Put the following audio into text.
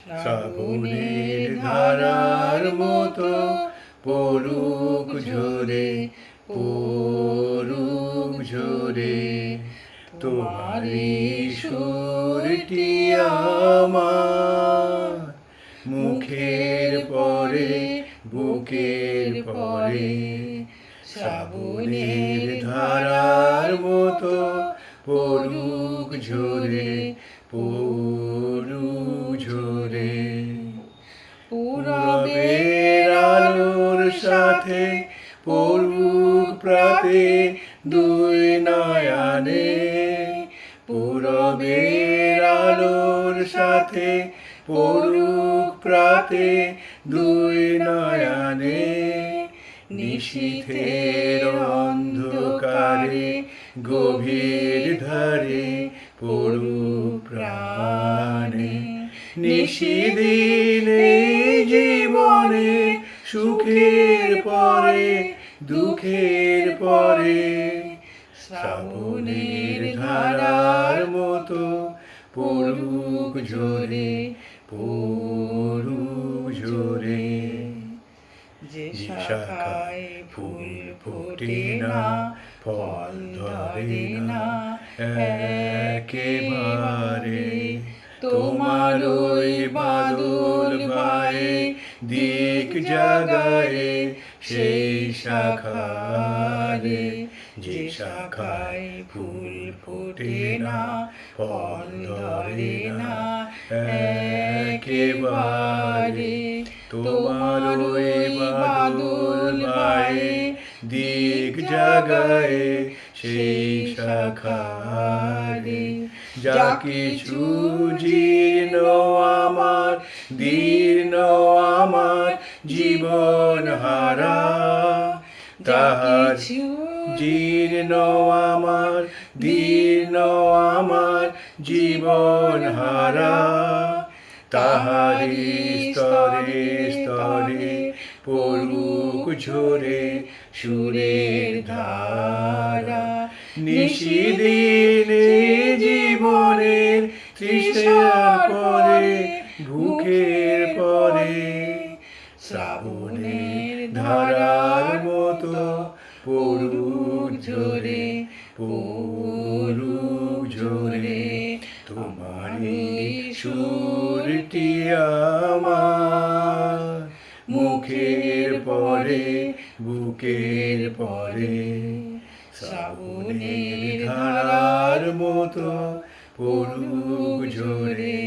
শ্রাবণের ধারার মতো পড়ুক ঝরে, পড়ুক ঝরে, তোমারই সুরটি আমার মুখের পরে, বুকের পরে। শ্রাবণের ধারার মতো পড়ুক ঝরে, পড়ুক ঝরে। পূরবের আলোর সাথে পড়ুক প্রাতে দুই নয়নে, পূরবের আলোর সাথে পড়ুক প্রাতে দুই নয়নে। নিশীথের অন্ধকারে গভীর ধারে পড়ুক প্রাণে। নিশিদিনে জীবনে সুখের পরে, দুঃখের পরে। শ্রাবণের ধারার মতো পড়ুক ঝরে, পড়ুক ঝরে। যে শাখায় ফুল ফোটে না, ফল ধরে না একেবারে, তোমার ওই বাদল ভায়ে দিক জাগায়ে সেই শাখারে। যে শাখায় ফুল ফোটে না, ফল ধরে না একেবারে, তোমার ওই বাদল ভায়ে দিক জাগায়ে সেই শাখারে। যা কিছু জীর্ণ আমার, দীর্ণ আমার জীবন হারা, তাহার জীর্ণ আমার, দীর্ণ আমার জীবন হারা। তাহারি স্তরে স্তরে পড়ুক ঝরে সুরের ধারা। নিশিদিনে জীবনের তৃষ্ণার পরে, ভুখের পরে। শ্রাবণের ধারার মতো পড়ুক ঝরে, পড়ুক ঝরে। তোমারই সুরটি আমার মুখের পরে, বুকের পরে। শ্রাবণের ধারার মতো পড়ুক ঝরে,